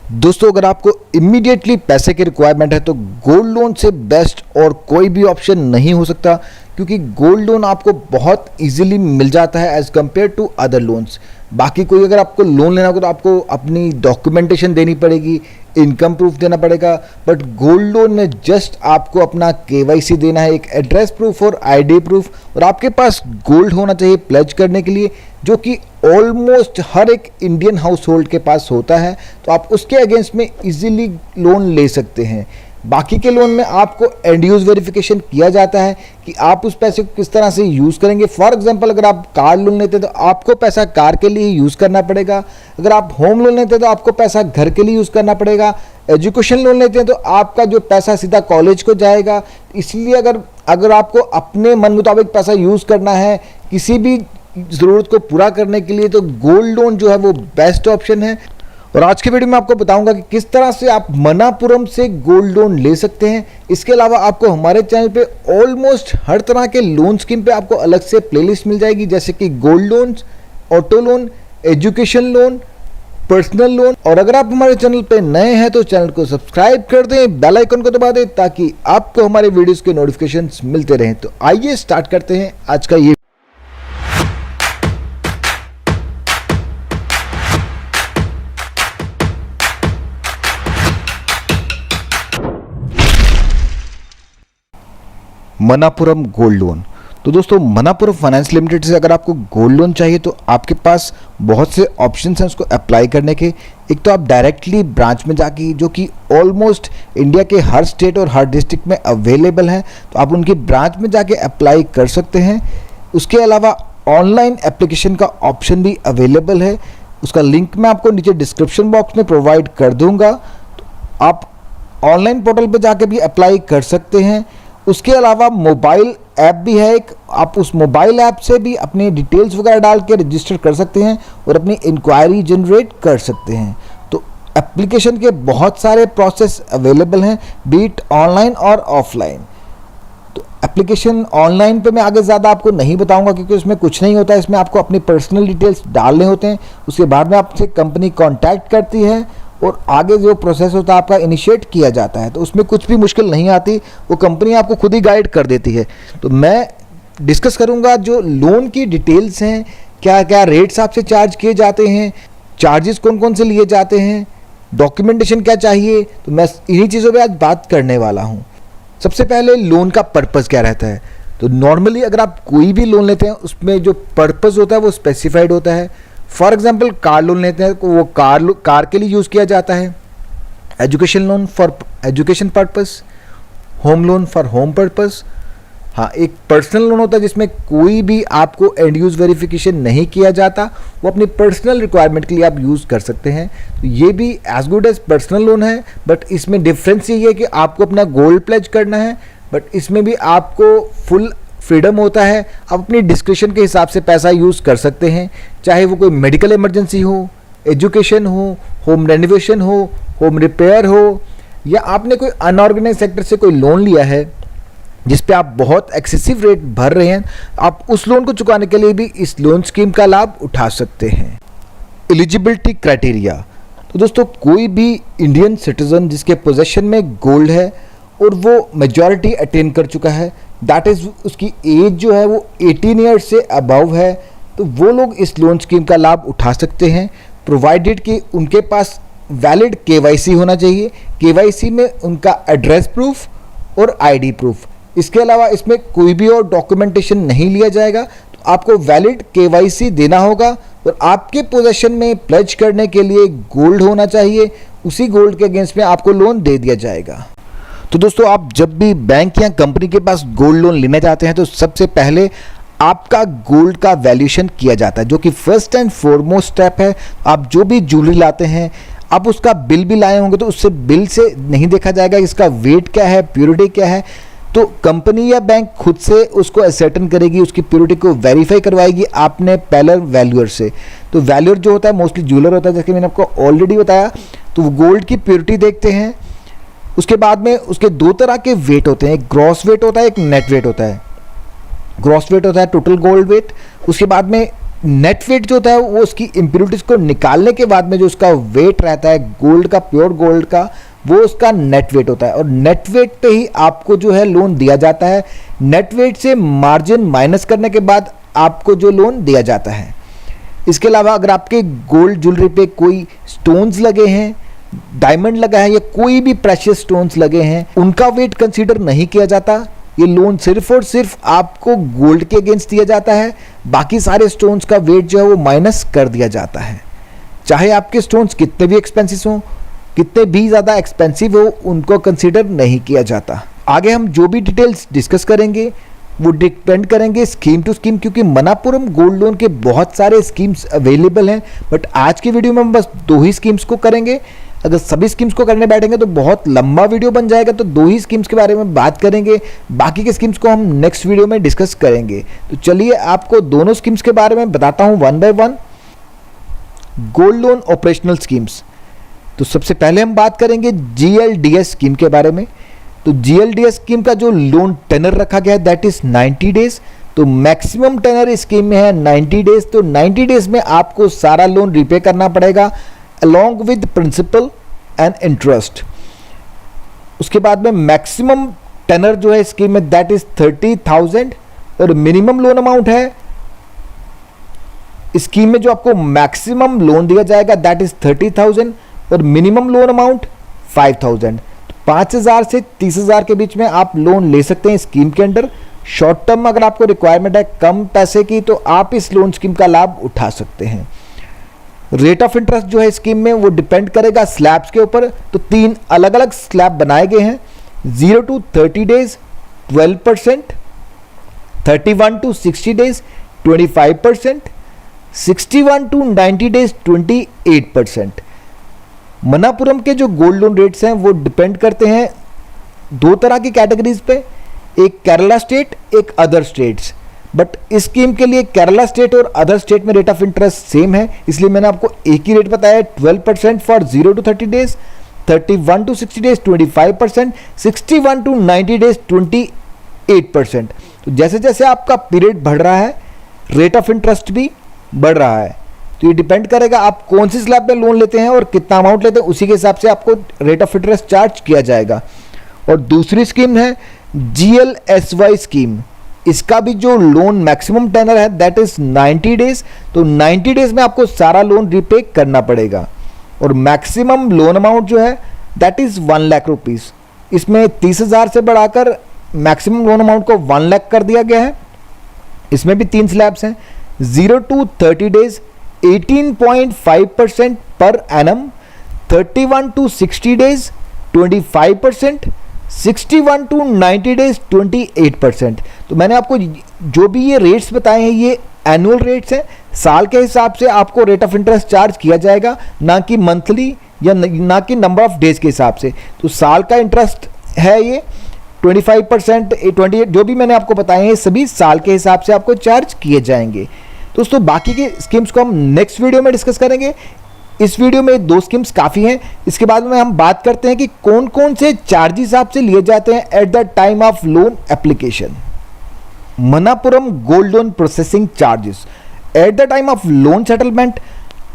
दोस्तों, अगर आपको इमीडिएटली पैसे की रिक्वायरमेंट है तो गोल्ड लोन से बेस्ट और कोई भी ऑप्शन नहीं हो सकता, क्योंकि गोल्ड लोन आपको बहुत इजीली मिल जाता है as compared to other loans. बाकी कोई अगर आपको लोन लेना होगा तो आपको अपनी डॉक्यूमेंटेशन देनी पड़ेगी, इनकम प्रूफ देना पड़ेगा, बट गोल्ड लोन में जस्ट आपको अपना केवाईसी देना है, एक एड्रेस प्रूफ और आईडी प्रूफ, और आपके पास गोल्ड होना चाहिए प्लेज करने के लिए, जो कि ऑलमोस्ट हर एक इंडियन हाउस होल्ड के पास होता है। तो आप उसके अगेंस्ट में इजीली लोन ले सकते हैं। बाकी के लोन में आपको एंड यूज वेरिफिकेशन किया जाता है कि आप उस पैसे को किस तरह से यूज़ करेंगे। फॉर एग्जांपल, अगर आप कार लोन लेते हैं तो आपको पैसा कार के लिए यूज़ करना पड़ेगा। अगर आप होम लोन लेते हैं तो आपको पैसा घर के लिए यूज़ करना पड़ेगा। एजुकेशन लोन लेते हैं तो आपका जो पैसा सीधा कॉलेज को जाएगा। इसलिए अगर आपको अपने मन मुताबिक पैसा यूज़ करना है किसी भी ज़रूरत को पूरा करने के लिए, तो गोल्ड लोन जो है वो बेस्ट ऑप्शन है। और आज के वीडियो में आपको बताऊंगा कि किस तरह से आप मनापुरम से गोल्ड लोन ले सकते हैं। इसके अलावा आपको हमारे चैनल पे ऑलमोस्ट हर तरह के लोन स्कीम पे आपको अलग से प्लेलिस्ट मिल जाएगी, जैसे कि gold loan, auto loan, education loan, personal loan. और अगर आप हमारे चैनल पे नए हैं तो चैनल को सब्सक्राइब कर दें, बेल आइकन को दबा दें, ताकि आपको हमारे वीडियोस के नोटिफिकेशंस मिलते रहें। तो आइए स्टार्ट करते हैं आज का ये। Manappuram gold loan. तो दोस्तों, मनापुरम फाइनेंस लिमिटेड से अगर आपको गोल्ड लोन चाहिए तो आपके पास बहुत से ऑप्शंस हैं उसको अप्लाई करने के। एक तो आप डायरेक्टली ब्रांच में जाके, जो कि ऑलमोस्ट इंडिया के हर स्टेट और हर डिस्ट्रिक्ट में अवेलेबल हैं, तो आप उनकी ब्रांच में जाके अप्लाई कर सकते हैं। उसके अलावा ऑनलाइन एप्लीकेशन का ऑप्शन भी अवेलेबल है, उसका लिंक मैं आपको नीचे डिस्क्रिप्शन बॉक्स में प्रोवाइड कर दूँगा। तो आप ऑनलाइन पोर्टल पर जाके भी अप्लाई कर सकते हैं। उसके अलावा मोबाइल ऐप भी है एक, आप उस मोबाइल ऐप से भी अपनी डिटेल्स वगैरह डाल के रजिस्टर कर सकते हैं और अपनी इंक्वायरी जनरेट कर सकते हैं। तो एप्लीकेशन के बहुत सारे प्रोसेस अवेलेबल हैं, बीट ऑनलाइन और ऑफलाइन। तो एप्लीकेशन ऑनलाइन पे मैं आगे ज़्यादा आपको नहीं बताऊंगा, क्योंकि उसमें कुछ नहीं होता है। इसमें आपको अपनी पर्सनल डिटेल्स डालने होते हैं, उसके बाद में आपसे कंपनी कॉन्टैक्ट करती है और आगे जो प्रोसेस होता है आपका इनिशिएट किया जाता है। तो उसमें कुछ भी मुश्किल नहीं आती, वो कंपनी आपको खुद ही गाइड कर देती है। तो मैं डिस्कस करूंगा जो लोन की डिटेल्स हैं, क्या क्या रेट्स आपसे चार्ज किए जाते हैं, चार्जेस कौन कौन से लिए जाते हैं, डॉक्यूमेंटेशन क्या चाहिए। तो मैं इन्हीं चीज़ों पर आज बात करने वाला हूँ। सबसे पहले लोन का पर्पज़ क्या रहता है। तो नॉर्मली अगर आप कोई भी लोन लेते हैं उसमें जो पर्पज़ होता है वो स्पेसिफाइड होता है। फॉर एग्जाम्पल, कार लोन लेते हैं तो वो कार के लिए यूज़ किया जाता है। Education loan for education purpose, home loan for home purpose. हाँ, एक पर्सनल लोन होता है जिसमें कोई भी आपको एंड यूज़ वेरिफिकेशन नहीं किया जाता, वो अपनी पर्सनल रिक्वायरमेंट के लिए आप यूज़ कर सकते हैं। तो ये भी as good as personal loan है, बट इसमें डिफरेंस ये है कि आपको अपना गोल्ड प्लेज करना है, बट इसमें भी आपको फुल फ्रीडम होता है। आप अपनी डिस्क्रिप्शन के हिसाब से पैसा यूज़ कर सकते हैं, चाहे वो कोई मेडिकल इमरजेंसी हो, एजुकेशन हो, होम रेनोवेशन हो, होम रिपेयर हो, या आपने कोई अनऑर्गेनाइज सेक्टर से कोई लोन लिया है जिस पे आप बहुत एक्सेसिव रेट भर रहे हैं, आप उस लोन को चुकाने के लिए भी इस लोन स्कीम का लाभ उठा सकते हैं। Eligibility criteria. तो दोस्तों, कोई भी इंडियन सिटीजन जिसके पोजेशन में गोल्ड है और वो मेजॉरिटी अटेन कर चुका है, दैट इज़ उसकी एज जो है वो 18 ईयर्स से अबव है, तो वो लोग इस लोन स्कीम का लाभ उठा सकते हैं, प्रोवाइडेड कि उनके पास वैलिड केवाईसी होना चाहिए। केवाईसी में उनका एड्रेस प्रूफ और आईडी प्रूफ। इसके अलावा इसमें कोई भी और डॉक्यूमेंटेशन नहीं लिया जाएगा। तो आपको वैलिड केवाईसी देना होगा और आपके पोजेशन में प्लेज करने के लिए गोल्ड होना चाहिए। उसी गोल्ड के अगेंस्ट में आपको लोन दे दिया जाएगा। तो दोस्तों, आप जब भी बैंक या कंपनी के पास गोल्ड लोन लेना चाहते हैं तो सबसे पहले आपका गोल्ड का वैल्यूएशन किया जाता है, जो कि फर्स्ट एंड फॉरमोस्ट स्टेप है। आप जो भी ज्वेलरी लाते हैं, आप उसका बिल भी लाए होंगे तो उससे बिल से नहीं देखा जाएगा इसका वेट क्या है, प्योरिटी क्या है। तो कंपनी या बैंक खुद से उसको असर्टेन करेगी, उसकी प्योरिटी को वेरीफाई करवाएगी आपने पहले वैल्यूअर से। तो वैल्यूअर जो होता है मोस्टली ज्वेलर होता है, जैसे मैंने आपको ऑलरेडी बताया। तो वो गोल्ड की प्योरिटी देखते हैं। उसके बाद में उसके दो तरह के वेट होते हैं, एक ग्रॉस वेट होता है, एक नेट वेट होता है। ग्रॉस वेट होता है टोटल गोल्ड वेट। उसके बाद में नेट वेट जो होता है वो उसकी इम्प्योरिटीज को निकालने के बाद में जो उसका वेट रहता है गोल्ड का, प्योर गोल्ड का, वो उसका नेट वेट होता है और नेट वेट पे ही आपको जो है लोन दिया जाता है। नेट वेट से मार्जिन माइनस करने के बाद आपको जो लोन दिया जाता है। इसके अलावा अगर आपके गोल्ड ज्वेलरी पे कोई स्टोन्स लगे हैं, डायमंड लगा है या कोई भी प्रेशियस स्टोन्स लगे हैं, उनका वेट कंसीडर नहीं किया जाता। ये लोन सिर्फ और सिर्फ आपको गोल्ड के अगेंस्ट दिया जाता है, बाकी सारे स्टोन्स का वेट जो है वो माइनस कर दिया जाता है। चाहे आपके स्टोन्स कितने भी एक्सपेंसिव हों, कितने भी ज़्यादा एक्सपेंसिव हो, उनको कंसीडर नहीं किया जाता। आगे हम जो भी डिटेल्स डिस्कस करेंगे वो डिपेंड करेंगे स्कीम टू स्कीम, क्योंकि मनापुरम गोल्ड लोन के बहुत सारे स्कीम्स अवेलेबल हैं, बट आज की वीडियो में हम बस 2 ही स्कीम्स को करेंगे। अगर सभी स्कीम्स को करने बैठेंगे तो बहुत लंबा वीडियो बन जाएगा, तो 2 ही स्कीम्स के बारे में बात करेंगे, बाकी के स्कीम्स को हम नेक्स्ट वीडियो में डिस्कस करेंगे। तो चलिए आपको दोनों स्कीम्स के बारे में बताता हूँ one by one. Gold loan operational schemes, तो सबसे पहले हम बात करेंगे GLDS स्कीम के बारे में। तो GLDS स्कीम का जो लोन टेनर रखा गया है दैट इज 90 डेज। तो मैक्सिमम टेनर इस स्कीम में है 90 डेज। तो 90 डेज में आपको सारा लोन रिपे करना पड़ेगा along with principal and interest. उसके बाद में मैक्सिमम टेनर जो है स्कीम में दैट इज 30,000 और मिनिमम लोन अमाउंट है स्कीम में जो आपको मैक्सिमम लोन दिया जाएगा दैट इज 30,000 और मिनिमम लोन अमाउंट 5,000। 5,000 से 30,000 के बीच में आप लोन ले सकते हैं स्कीम के अंडर। शॉर्ट टर्म अगर आपको रिक्वायरमेंट है कम पैसे की तो आप इस लोन स्कीम का लाभ उठा सकते हैं। रेट ऑफ इंटरेस्ट जो है स्कीम में वो डिपेंड करेगा स्लैब्स के ऊपर। तो 3 अलग अलग स्लैब बनाए गए हैं, 0 to 30 days 12%, 31 to 60 days 25%, 61 to 90 days 28%। Manappuram के जो गोल्ड लोन रेट्स हैं वो डिपेंड करते हैं 2 तरह की कैटेगरीज पे, एक केरला स्टेट, एक अदर स्टेट्स। बट इस स्कीम के लिए केरला स्टेट और अदर स्टेट में रेट ऑफ इंटरेस्ट सेम है, इसलिए मैंने आपको एक ही रेट बताया है। 12% for 0 to 30 days, 31 to 60 days 25%, 61 to 90 days 28%। तो जैसे जैसे आपका पीरियड बढ़ रहा है रेट ऑफ इंटरेस्ट भी बढ़ रहा है। तो ये डिपेंड करेगा आप कौन सी स्लैब में लोन लेते हैं और कितना अमाउंट लेते हैं, उसी के हिसाब से आपको रेट ऑफ इंटरेस्ट चार्ज किया जाएगा। और दूसरी स्कीम है GLSY स्कीम। इसका भी जो लोन मैक्सिमम टेनर है दैट इज 90 डेज। तो 90 डेज में आपको सारा लोन रिपे करना पड़ेगा और मैक्सिमम लोन अमाउंट जो है दैट इज 1 लाख रुपीज। इसमें 30,000 से बढ़ाकर मैक्सिमम लोन अमाउंट को 1 लाख कर दिया गया है। इसमें भी 3 स्लैब्स हैं, 0 to 30 days 18.5% per annum, 31 to 60 days 25%, 61 to 90 days 28%। तो मैंने आपको जो भी ये रेट्स बताए हैं ये एनुअल रेट्स हैं, साल के हिसाब से आपको रेट ऑफ इंटरेस्ट चार्ज किया जाएगा, ना कि मंथली या ना कि नंबर ऑफ डेज के हिसाब से। तो साल का इंटरेस्ट है ये 25%, 28 जो भी मैंने आपको बताए हैं सभी साल के हिसाब से आपको चार्ज किए जाएंगे। दोस्तों बाकी के स्कीम्स को हम नेक्स्ट वीडियो में डिस्कस करेंगे। इस वीडियो में 2 स्कीम्स काफ़ी हैं। इसके बाद में हम बात करते हैं कि कौन कौन से चार्जेस आपसे लिए जाते हैं at the time of loan application. Manappuram gold loan processing charges at the time of loan settlement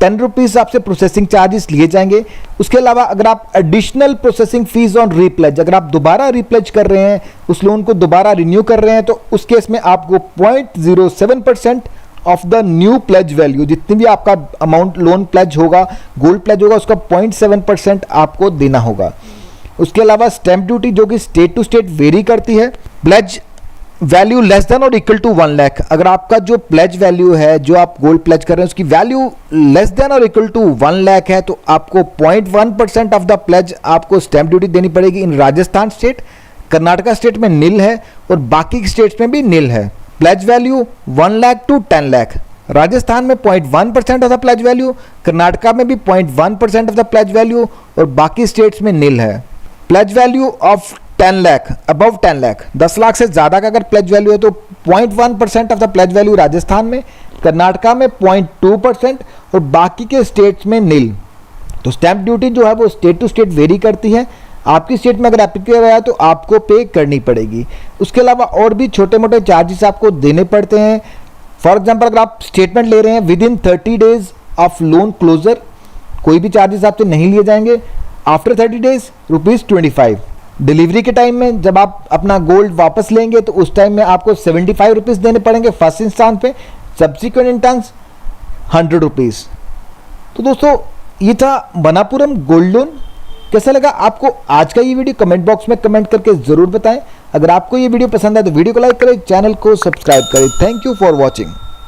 10 rupees आपसे प्रोसेसिंग चार्जेस लिए जाएंगे। उसके अलावा अगर आप एडिशनल प्रोसेसिंग फीस ऑन रीप्लेज, अगर आप दोबारा रीप्लेज कर रहे हैं, उस लोन को दोबारा रिन्यू कर रहे हैं, तो उस केस में आपको 0.07% of the new pledge value, जितनी भी आपका अमाउंट लोन प्लेज होगा, गोल्ड प्लेज होगा, उसका 0.7% आपको देना होगा। उसके अलावा स्टैंप ड्यूटी जो कि स्टेट टू स्टेट वेरी करती है। प्लेज वैल्यू लेस देन और इक्वल टू 1 लाख, अगर आपका जो प्लेज वैल्यू है जो आप गोल्ड प्लेज कर रहे हैं उसकी वैल्यू लेस देन और इक्वल टू 1 लाख है, तो आपको 0.1% ऑफ द प्लेज आपको स्टैंप ड्यूटी देनी पड़ेगी। इन राजस्थान स्टेट, कर्नाटका स्टेट में निल है और बाकी स्टेट्स में भी निल है। Pledge value 1 lakh to 10 lakh, Rajasthan में 0.1% of the pledge value, Karnataka में भी 0.1% ऑफ द प्लेज वैल्यू और बाकी स्टेट्स में निल है। Pledge value of 10 lakh above 10 lakh, 10 lakh से ज़्यादा का अगर प्लेज वैल्यू है तो 0.1% of the pledge value Rajasthan में, कर्नाटका में 0.2% और बाकी के स्टेट्स में निल। तो स्टैंप ड्यूटी जो है वो स्टेट टू स्टेट वेरी करती है। आपकी स्टेट में अगर एप्लीकेबल है तो आपको पे करनी पड़ेगी। उसके अलावा और भी छोटे मोटे चार्जेस आपको देने पड़ते हैं फॉर एग्जाम्पल अगर आप स्टेटमेंट ले रहे हैं within 30 days of loan closure, कोई भी चार्जेस आपसे नहीं लिए जाएंगे। After 30 days ₹25। डिलीवरी के टाइम में जब आप अपना गोल्ड वापस लेंगे तो उस टाइम में आपको ₹75 देने पड़ेंगे फर्स्ट इंस्टांस पे, सब्सिक्वेंट इंस्टांस ₹100। तो दोस्तों ये था मनापुरम गोल्ड लोन। कैसा लगा आपको आज का ये वीडियो, कमेंट बॉक्स में कमेंट करके जरूर बताएं। अगर आपको ये वीडियो पसंद आए तो वीडियो को लाइक करें, चैनल को सब्सक्राइब करें। Thank you for watching.